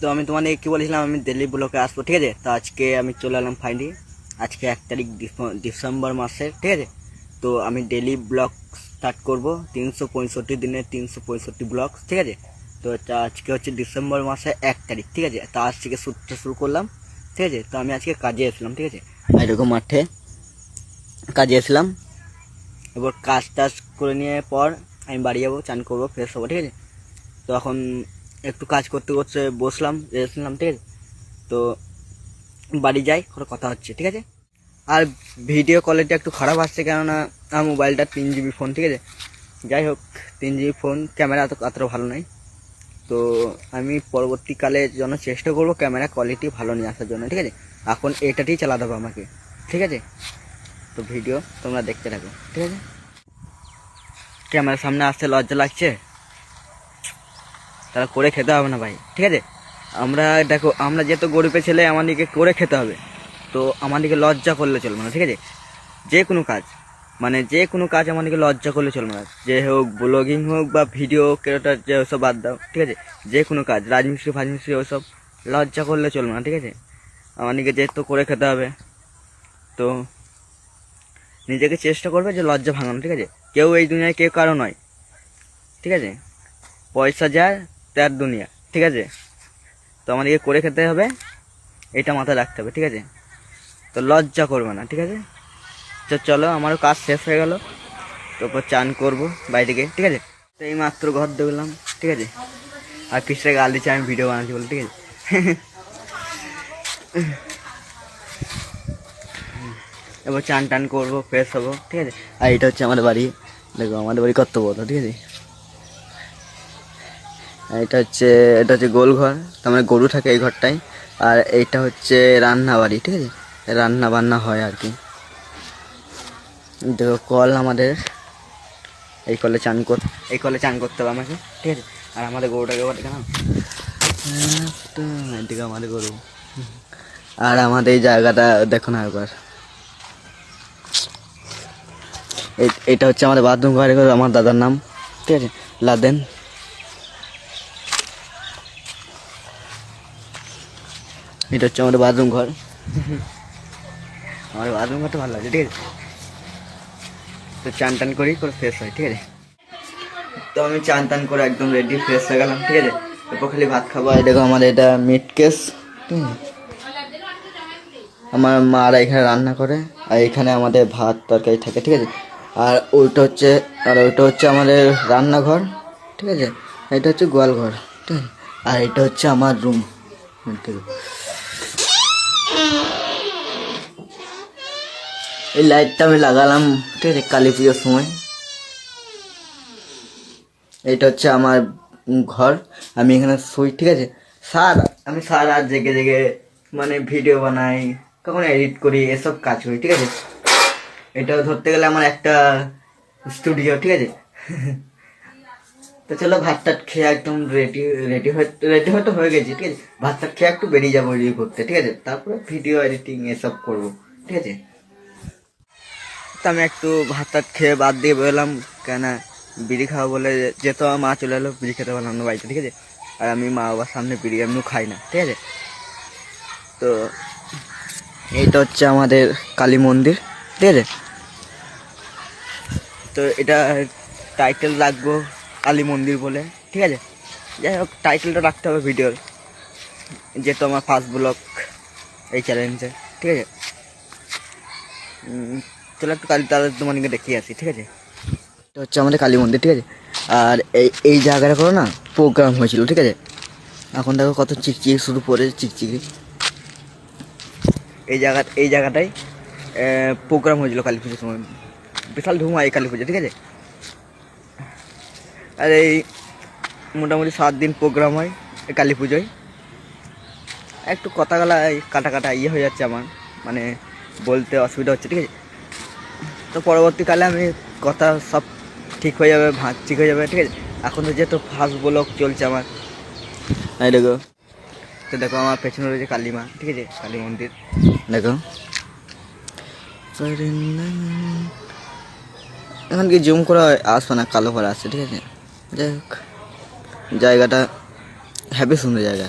তো আমি তোমাদের কি বলেছিলাম আমি দিল্লি ব্লকে আসবো, ঠিক আছে। তো আজকে আমি চলে এলাম ফাইনালি। আজকে 1 তারিখ ডিসেম্বর মাসের, ঠিক আছে। তো আমি ডেলি ব্লগ স্টার্ট করব, 365 দিনে 365 ব্লগ, ঠিক আছে। তো আজকে হচ্ছে ডিসেম্বর মাসে 1 তারিখ, ঠিক আছে। তো আজ থেকে শ্যুটটা শুরু করলাম, ঠিক আছে। তো আমি আজকে কাজে এসেছিলাম, ঠিক আছে। এরকম মাঠে কাজে এসেছিলাম। এবার কাজ টাজ করে নিয়ে পর আমি বাড়ি যাবো, চান করবো, ফ্রেশ হবো, ঠিক আছে। তো এখন একটু কাজ করতে করতে বসলাম, রেস্ট নিলাম, ঠিক আছে। তো বাড়ি যাই, কোনো কথা হচ্ছে, ঠিক আছে। আর ভিডিও কোয়ালিটি একটু খারাপ আসছে, কেননা আমার মোবাইলটা 3 GB ফোন, ঠিক আছে। যাই হোক, 3 GB ফোন, ক্যামেরা অতটা ভালো নয়। তো আমি পরবর্তীকালে যেন চেষ্টা করবো ক্যামেরা কোয়ালিটি ভালো নিয়ে আসার জন্য, ঠিক আছে। এখন এটাতেই চালাতে হবে আমাকে, ঠিক আছে। তো ভিডিও তোমরা দেখতে থাকো, ঠিক আছে। ক্যামেরার সামনে আসতে লজ্জা লাগছে, তারা করে খেতে হবে না ভাই, ঠিক আছে। আমরা দেখো, আমরা যেহেতু গরিবের ছেলে, আমাদেরকে করে খেতে হবে। তো আমাদেরকে লজ্জা করলে চলবে না, ঠিক আছে। যে কোনো কাজ, মানে যে কোনো কাজ আমাদেরকে লজ্জা করলে চলবে না। যে হোক, ব্লগিং হোক বা ভিডিও ক্রিয়েটার, যে ওসব বাদ দাও, ঠিক আছে। যে কোনো কাজ, রাজমিস্ত্রি ফাজমিস্ত্রি, ওসব লজ্জা করলে চলবে না, ঠিক আছে। আমাদেরকে যেহেতু করে খেতে হবে, তো নিজেকে চেষ্টা করবে যে লজ্জা ভাঙানো, ঠিক আছে। কেউ এই দুনিয়ায় কেউ কারো নয়, ঠিক আছে। পয়সা যার তার দুনিয়া, ঠিক আছে। তো আমাদেরকে করে খেতে হবে, এটা মাথায় রাখতে হবে, ঠিক আছে। তো লজ্জা করবে না, ঠিক আছে। তো চলো, আমারও কাজ শেষ হয়ে গেল, তারপর চান করবো বাইরে গিয়ে, ঠিক আছে। তো এই মাত্র ঘর দেখলাম, ঠিক আছে। আর পিছনে গাল দিচ্ছে আমি ভিডিও বানাচ্ছি বলে, ঠিক আছে। এবার চান টান করবো, ফ্রেশ হবো, ঠিক আছে। আর এটা হচ্ছে আমাদের বাড়ি, দেখো আমাদের বাড়ি কত বড়, ঠিক আছে। এটা হচ্ছে গোল ঘর, তার মানে গরু থাকে এই ঘরটায়। আর এইটা হচ্ছে রান্না বাড়ি, ঠিক আছে। রান্না বান্না হয় আর কি। দেখো কল আমাদের, এই কলে চান করতে হবে আমাকে, ঠিক আছে। আর আমাদের গরুটাকে দেখে না, এদিকে আমাদের গরু। আর আমাদের এই জায়গাটা দেখো না একবার। এটা হচ্ছে আমাদের বাথরুম ঘর, আমার দাদার নাম, ঠিক আছে, লাদেন। এটা হচ্ছে আমাদের বাথরুম ঘর। আমার বাথরুম ঘরটা ভালো লাগে, ঠিক আছে। তো চান টান করে ফ্রেশ হয়, ঠিক আছে। তো আমি চান টান করে একদম রেডি ফ্রেশ হয়ে গেলাম, ঠিক আছে। এরপর খালি ভাত খাবো। এই দেখো আমাদের এটা মিট কেস, ঠিক আছে। আমার মারা এখানে রান্না করে, আর এখানে আমাদের ভাত তরকারি থাকে, ঠিক আছে। আর ওইটা হচ্ছে আমাদের রান্নাঘর, ঠিক আছে। এটা হচ্ছে গোয়াল ঘর, ঠিক আছে। আর এটা হচ্ছে আমার রুম। এই লাইটটা আমি লাগালাম, ঠিক আছে, কালী পুজোর সময়। এটা হচ্ছে আমার ঘর, আমি এখানে শুই, ঠিক আছে। আমি সারা রাত জেগে জেগে মানে ভিডিও বানাই, কখনো এডিট করি, এসব কাজ করি, ঠিক আছে। এটাও ধরতে গেলে আমার একটা স্টুডিও, ঠিক আছে। তো চলো, ভাত টাত খেয়ে একদম রেডি হয়তো হয়ে গেছি, ঠিক আছে। ভাত টাত খেয়ে একটু বেরিয়ে যাবো রিভিউ করতে, ঠিক আছে। তারপরে ভিডিও এডিটিং এসব করবো, ঠিক আছে। তো আমি একটু ভাত টাত খেয়ে বাদ দিয়ে বেরোলাম, কেন বিড়ি খাওয়া বলে, যেহেতু আমার মা চলে এলো, বিড়ি খেতে পারলাম না বাড়িতে, ঠিক আছে। আর আমি মা বাবার সামনে বিড়ি এমনিও খাই না, ঠিক আছে। তো এইটা হচ্ছে আমাদের কালী মন্দির, ঠিক আছে। তো এটা টাইটেল রাখবো কালী মন্দির বলে, ঠিক আছে। যাই হোক, টাইটেলটা রাখতে হবে ভিডিওর, যেহেতু আমার ফার্স্ট ব্লগ এই চ্যালেঞ্জে, ঠিক আছে। চলো একটু তাহলে তোমাদেরকে দেখিয়ে আসি, ঠিক আছে। এটা হচ্ছে আমাদের কালী মন্দির, ঠিক আছে। আর এই জায়গাটা করে না প্রোগ্রাম হয়েছিল, ঠিক আছে। এখন দেখো কত চিকচিকি শুরু করে চিকচিকি। এই জায়গাটায় প্রোগ্রাম হয়েছিল কালী পুজোর সময়, বিশাল ধুম হয় কালী পুজো, ঠিক আছে। আর এই মোটামুটি 7 দিন প্রোগ্রাম হয় এই কালী পুজোয়। একটু কথাগুলা কাটা ইয়ে হয়ে যাচ্ছে আমার, মানে বলতে অসুবিধা হচ্ছে, ঠিক আছে। তো পরবর্তীকালে আমি কথা সব ঠিক হয়ে যাবে, ঠিক হয়ে যাবে, ঠিক আছে। এখন তো যেহেতু ফার্স্ট ব্লগ চলছে আমার, এই দেখো। তো দেখো আমার পেছনে রয়েছে কালী মা, ঠিক আছে, কালী মন্দির, দেখো। এখন কি জুম করা আসবে না, কালো করে আসছে, ঠিক আছে। যাই হোক, জায়গাটা হ্যাপি সুন্দর জায়গা।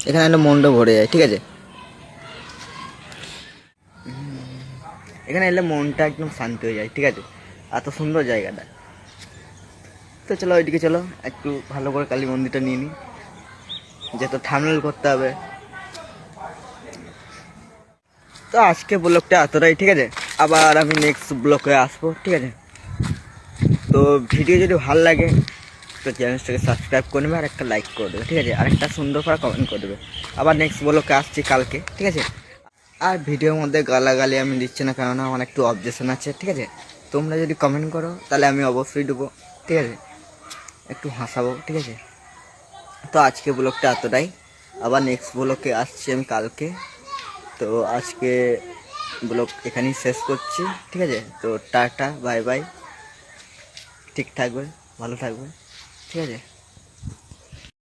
এখানে একটা মনটা ভরে যায়, ঠিক আছে। এখানে এলে মনটা একদম শান্তি হয়ে যায়, ঠিক আছে। এত সুন্দর জায়গাটা। তো চলো ওইদিকে চলো, একটু ভালো করে কালী মন্দিরটা নিয়ে নিই, যেহেতু থামনেল করতে হবে। তো আজকে ব্লগটা এতটাই, ঠিক আছে। আবার আমি নেক্সট ব্লগে আসবো, ঠিক আছে। তো ভিডিও যদি ভালো লাগে তো চ্যানেলটাকে সাবস্ক্রাইব করে নেবে আর একটা লাইক করে দেবে, ঠিক আছে। আর একটা সুন্দর করে কমেন্ট করে দেবে। আবার নেক্সট ব্লগে আসছি কালকে, ঠিক আছে। আর ভিডিওর মধ্যে গালাগালি আমি দিচ্ছি না, কারণ আমার একটু অবজেকশন আছে, ঠিক আছে। তোমরা যদি কমেন্ট করো তাহলে আমি অবশ্যই দেবো, ঠিক আছে। একটু হাসাবো, ঠিক আছে। তো আজকে ব্লগটা এতটাই, আবার নেক্সট ব্লগে আসছি আমি কালকে। তো আজকে ব্লগ এখানেই শেষ করছি, ঠিক আছে। তো টাটা, বাই বাই, ঠিক থাকবে, ভালো থাকবে, ঠিক আছে।